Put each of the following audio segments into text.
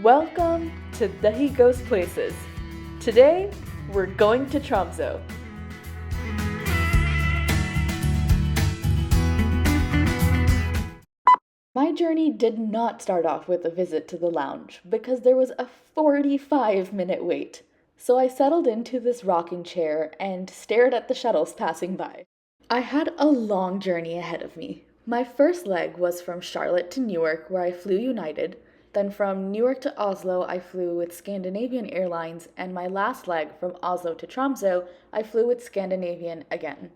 Welcome to DahiGoesPlaces. Today, we're going to Tromso. My journey did not start off with a visit to the lounge because there was a 45-minute wait. So I settled into this rocking chair and stared at the shuttles passing by. I had a long journey ahead of me. My first leg was from Charlotte to Newark, where I flew United. Then from Newark to Oslo, I flew with Scandinavian Airlines, and my last leg from Oslo to Tromso, I flew with Scandinavian again.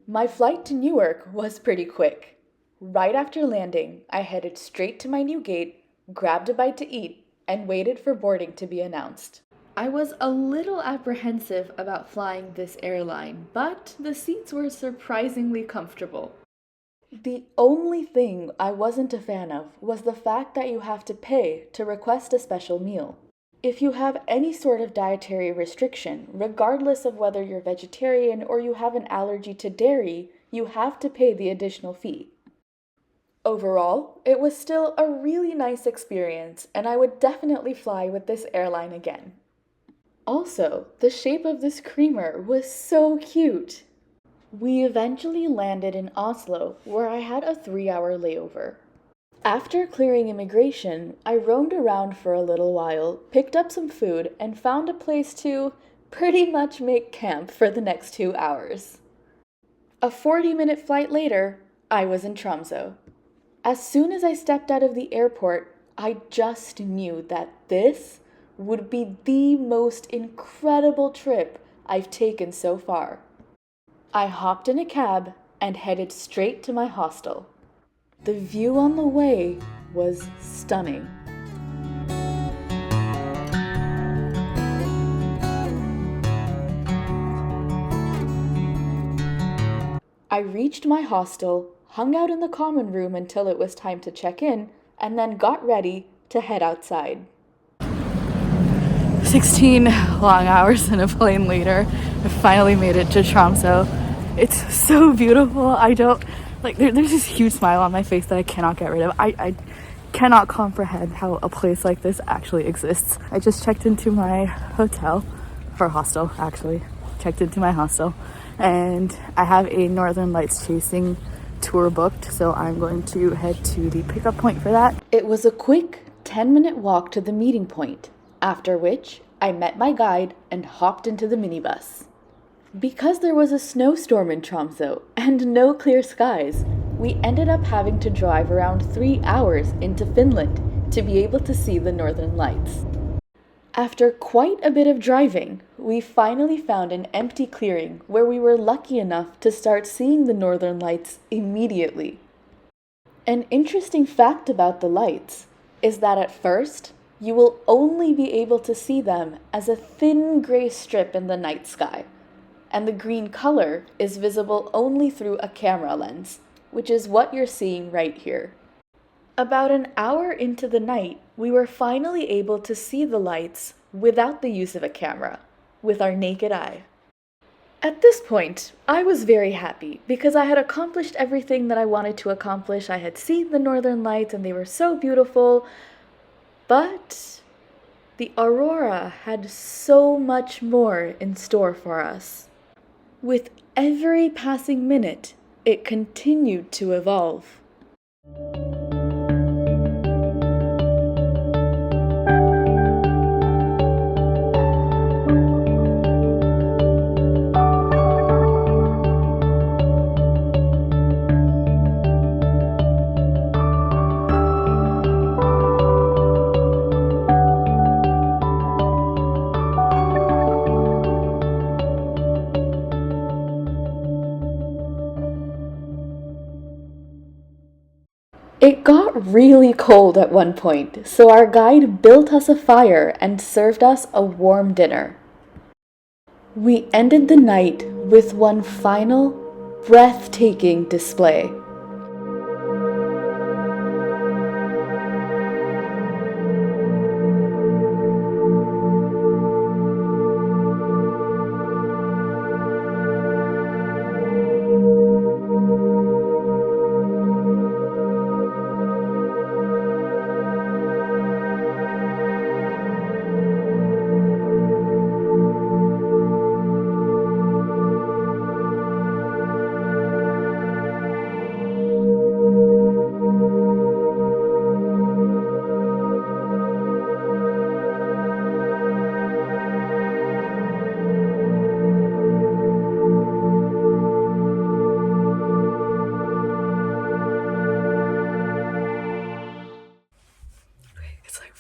My flight to Newark was pretty quick. Right after landing, I headed straight to my new gate, grabbed a bite to eat, and waited for boarding to be announced. I was a little apprehensive about flying this airline, but the seats were surprisingly comfortable. The only thing I wasn't a fan of was the fact that you have to pay to request a special meal. If you have any sort of dietary restriction, regardless of whether you're vegetarian or you have an allergy to dairy, you have to pay the additional fee. Overall, it was still a really nice experience, and I would definitely fly with this airline again. Also, the shape of this creamer was so cute. We eventually landed in Oslo, where I had a 3-hour layover. After clearing immigration, I roamed around for a little while, picked up some food, and found a place to pretty much make camp for the next 2 hours. A 40-minute flight later, I was in Tromso. As soon as I stepped out of the airport, I just knew that this would be the most incredible trip I've taken so far. I hopped in a cab and headed straight to my hostel. The view on the way was stunning. I reached my hostel, hung out in the common room until it was time to check in, and then got ready to head outside. 16 long hours in a plane later, I finally made it to Tromso. It's so beautiful. There's this huge smile on my face that I cannot get rid of. I cannot comprehend how a place like this actually exists. I just checked into my hostel, and I have a Northern Lights chasing tour booked, so I'm going to head to the pickup point for that. It was a quick 10-minute walk to the meeting point, after which I met my guide and hopped into the minibus. Because there was a snowstorm in Tromso and no clear skies, we ended up having to drive around 3 hours into Finland to be able to see the Northern Lights. After quite a bit of driving, we finally found an empty clearing where we were lucky enough to start seeing the Northern Lights immediately. An interesting fact about the lights is that at first, you will only be able to see them as a thin gray strip in the night sky, and the green color is visible only through a camera lens, which is what you're seeing right here. About an hour into the night, we were finally able to see the lights without the use of a camera, with our naked eye. At this point, I was very happy because I had accomplished everything that I wanted to accomplish. I had seen the Northern Lights and they were so beautiful, but the Aurora had so much more in store for us. With every passing minute, it continued to evolve. It got really cold at one point, so our guide built us a fire and served us a warm dinner. We ended the night with one final, breathtaking display.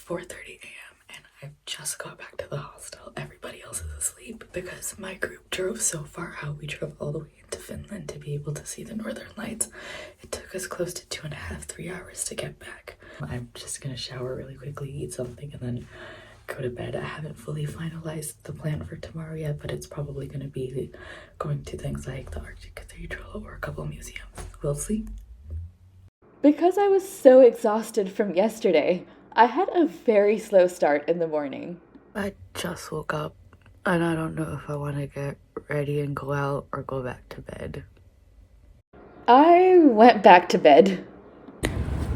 4:30 a.m. and I've just got back to the hostel. Everybody else is asleep because my group drove so far out. We drove all the way into Finland to be able to see the northern lights. It took us close to 2.5, 3 hours to get back. I'm just gonna shower really quickly, eat something, and then go to bed. I haven't fully finalized the plan for tomorrow yet, but it's probably gonna be going to things like the Arctic Cathedral or a couple museums. We'll see. Because I was so exhausted from yesterday, I had a very slow start in the morning. I just woke up and I don't know if I want to get ready and go out or go back to bed. I went back to bed.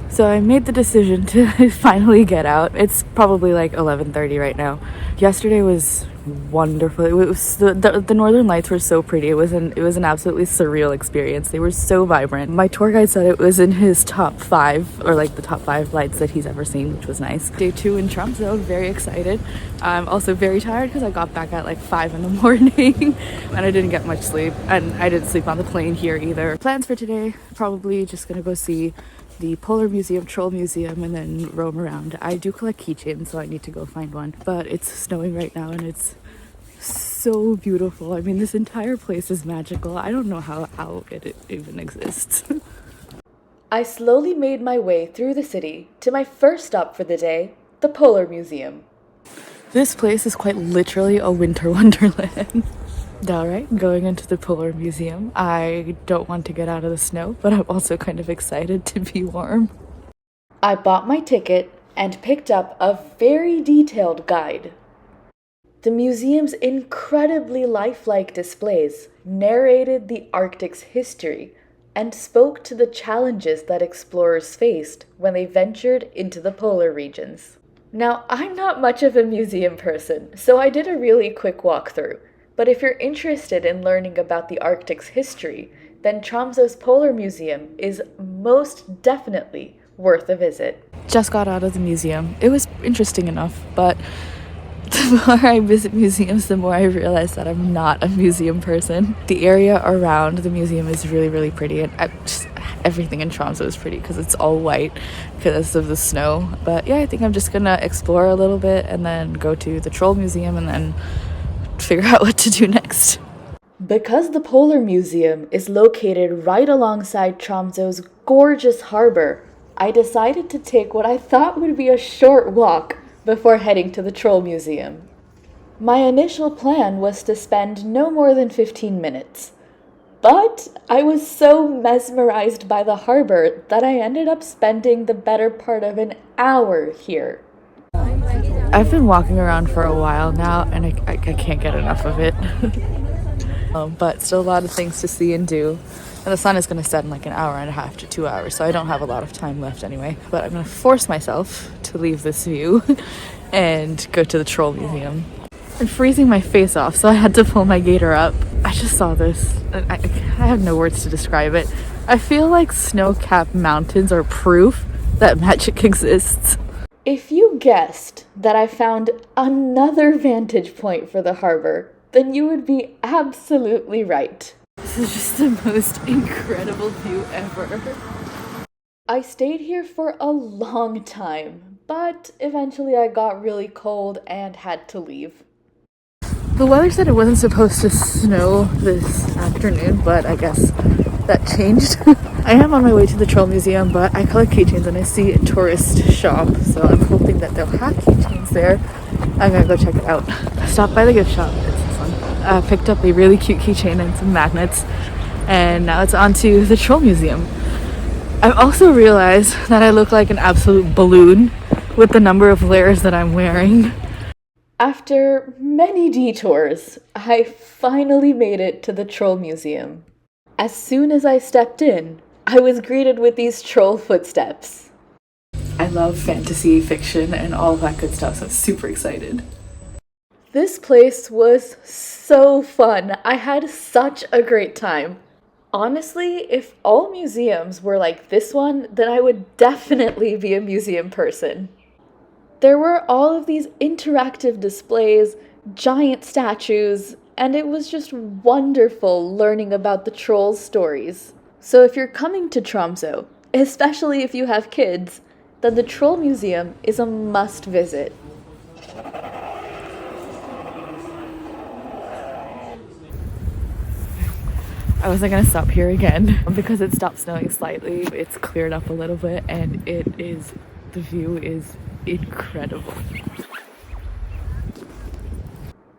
So I made the decision to finally get out. It's probably like 11:30 right now. Yesterday was wonderful. It was the northern lights were so pretty. It was an absolutely surreal experience. They were so vibrant. My tour guide said it was in his top 5, or like the top 5 lights that he's ever seen, which was nice. Day 2 in Tromso, very excited. I'm also very tired because I got back at like 5 in the morning and I didn't get much sleep, and I didn't sleep on the plane here either. Plans for today, probably just gonna go see the Polar Museum, Troll Museum, and then roam around. I do collect keychains, so I need to go find one. But it's snowing right now and it's so beautiful. I mean, this entire place is magical. I don't know how it even exists. I slowly made my way through the city to my first stop for the day, the Polar Museum. This place is quite literally a winter wonderland. Alright, going into the Polar Museum. I don't want to get out of the snow, but I'm also kind of excited to be warm. I bought my ticket and picked up a very detailed guide. The museum's incredibly lifelike displays narrated the Arctic's history and spoke to the challenges that explorers faced when they ventured into the polar regions. Now, I'm not much of a museum person, so I did a really quick walkthrough. But if you're interested in learning about the Arctic's history, then Tromso's Polar Museum is most definitely worth a visit. Just got out of the museum. It was interesting enough, but the more I visit museums, the more I realize that I'm not a museum person. The area around the museum is really, really pretty, and everything in Tromso is pretty because it's all white because of the snow. But yeah, I think I'm just gonna explore a little bit and then go to the Troll Museum and then figure out what to do next. Because the Polar Museum is located right alongside Tromso's gorgeous harbor, I decided to take what I thought would be a short walk before heading to the Troll Museum. My initial plan was to spend no more than 15 minutes, but I was so mesmerized by the harbor that I ended up spending the better part of an hour here. I've been walking around for a while now and I can't get enough of it. But still a lot of things to see and do. And the sun is going to set in like an hour and a half to 2 hours, so I don't have a lot of time left anyway. But I'm going to force myself to leave this view and go to the Troll Museum. I'm freezing my face off, so I had to pull my gaiter up. I just saw this. I have no words to describe it. I feel like snow-capped mountains are proof that magic exists. If you guessed that I found another vantage point for the harbor, then you would be absolutely right. This is just the most incredible view ever. I stayed here for a long time, but eventually I got really cold and had to leave. The weather said it wasn't supposed to snow this afternoon, but I guess that changed. I am on my way to the Troll Museum, but I collect keychains and I see a tourist shop, so I'm hoping that they'll have keychains there. I'm gonna go check it out. Stopped by the gift shop. It's this one. Picked up a really cute keychain and some magnets, and now it's on to the Troll Museum. I've also realized that I look like an absolute balloon with the number of layers that I'm wearing. After many detours, I finally made it to the Troll Museum. As soon as I stepped in, I was greeted with these troll footsteps. I love fantasy fiction and all of that good stuff, so I'm super excited. This place was so fun. I had such a great time. Honestly, if all museums were like this one, then I would definitely be a museum person. There were all of these interactive displays, giant statues, and it was just wonderful learning about the trolls' stories. So if you're coming to Tromso, especially if you have kids, then the Troll Museum is a must visit. I wasn't gonna stop here again because it stopped snowing slightly. It's cleared up a little bit and the view is incredible.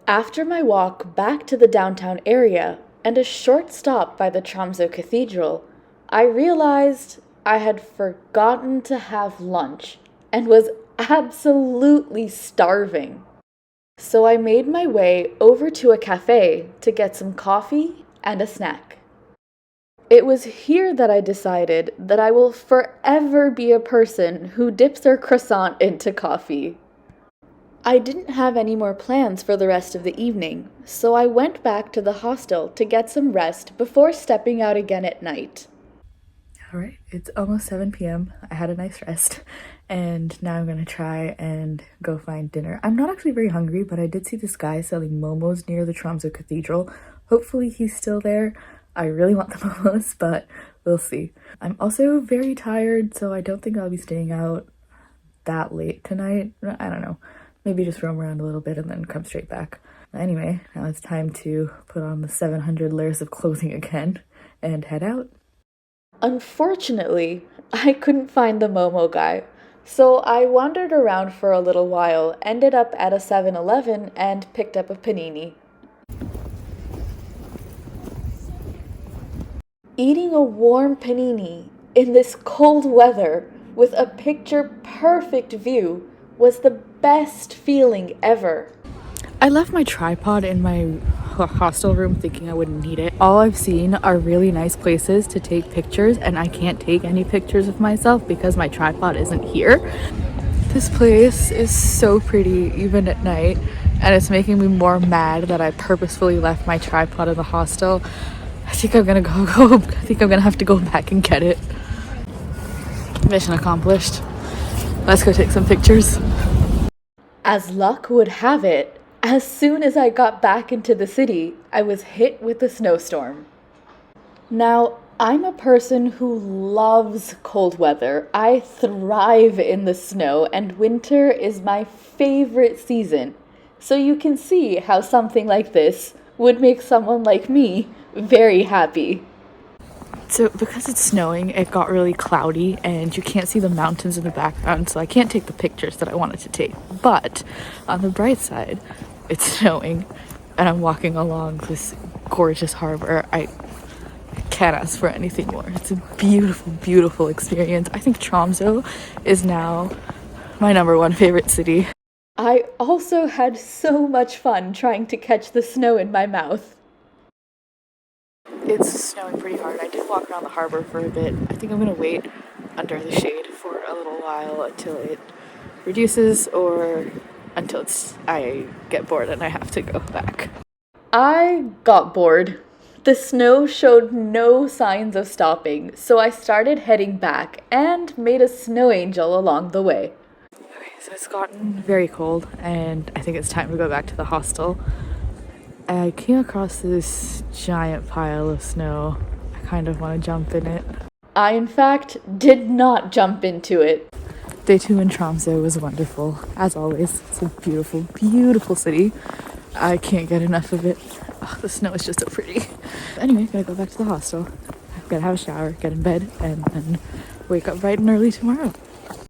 After my walk back to the downtown area and a short stop by the Tromso Cathedral, I realized I had forgotten to have lunch and was absolutely starving. So I made my way over to a cafe to get some coffee and a snack. It was here that I decided that I will forever be a person who dips their croissant into coffee. I didn't have any more plans for the rest of the evening, so I went back to the hostel to get some rest before stepping out again at night. Alright, it's almost 7 p.m. I had a nice rest, and now I'm gonna try and go find dinner. I'm not actually very hungry, but I did see this guy selling momos near the Tromso Cathedral. Hopefully he's still there. I really want the momos, but we'll see. I'm also very tired, so I don't think I'll be staying out that late tonight. I don't know. Maybe just roam around a little bit and then come straight back. Anyway, now it's time to put on the 700 layers of clothing again and head out. Unfortunately, I couldn't find the momo guy, so I wandered around for a little while, ended up at a 7-Eleven and picked up a panini. Eating a warm panini in this cold weather with a picture-perfect view was the best feeling ever. I left my tripod in my hostel room thinking I wouldn't need it. All I've seen are really nice places to take pictures, and I can't take any pictures of myself because my tripod isn't here. This place is so pretty even at night, and it's making me more mad that I purposefully left my tripod in the hostel. I think I'm gonna I think I'm gonna have to go back and get it. Mission accomplished. Let's go take some pictures. As luck would have it, as soon as I got back into the city, I was hit with a snowstorm. Now, I'm a person who loves cold weather. I thrive in the snow, and winter is my favorite season. So you can see how something like this would make someone like me very happy. So because it's snowing, it got really cloudy and you can't see the mountains in the background, so I can't take the pictures that I wanted to take. But on the bright side, it's snowing and I'm walking along this gorgeous harbor. I can't ask for anything more. It's a beautiful, beautiful experience. I think Tromso is now my #1 favorite city. I also had so much fun trying to catch the snow in my mouth. It's snowing pretty hard. I did walk around the harbor for a bit. I think I'm gonna wait under the shade for a little while until it reduces or until I get bored and I have to go back. I got bored. The snow showed no signs of stopping, so I started heading back and made a snow angel along the way. Okay, so it's gotten very cold and I think it's time to go back to the hostel. I came across this giant pile of snow. I kind of want to jump in it. I, in fact, did not jump into it. Day 2 in Tromso was wonderful. As always, it's a beautiful, beautiful city. I can't get enough of it. Oh, the snow is just so pretty. Anyway, gotta go back to the hostel. Gotta have a shower, get in bed, and then wake up bright and early tomorrow.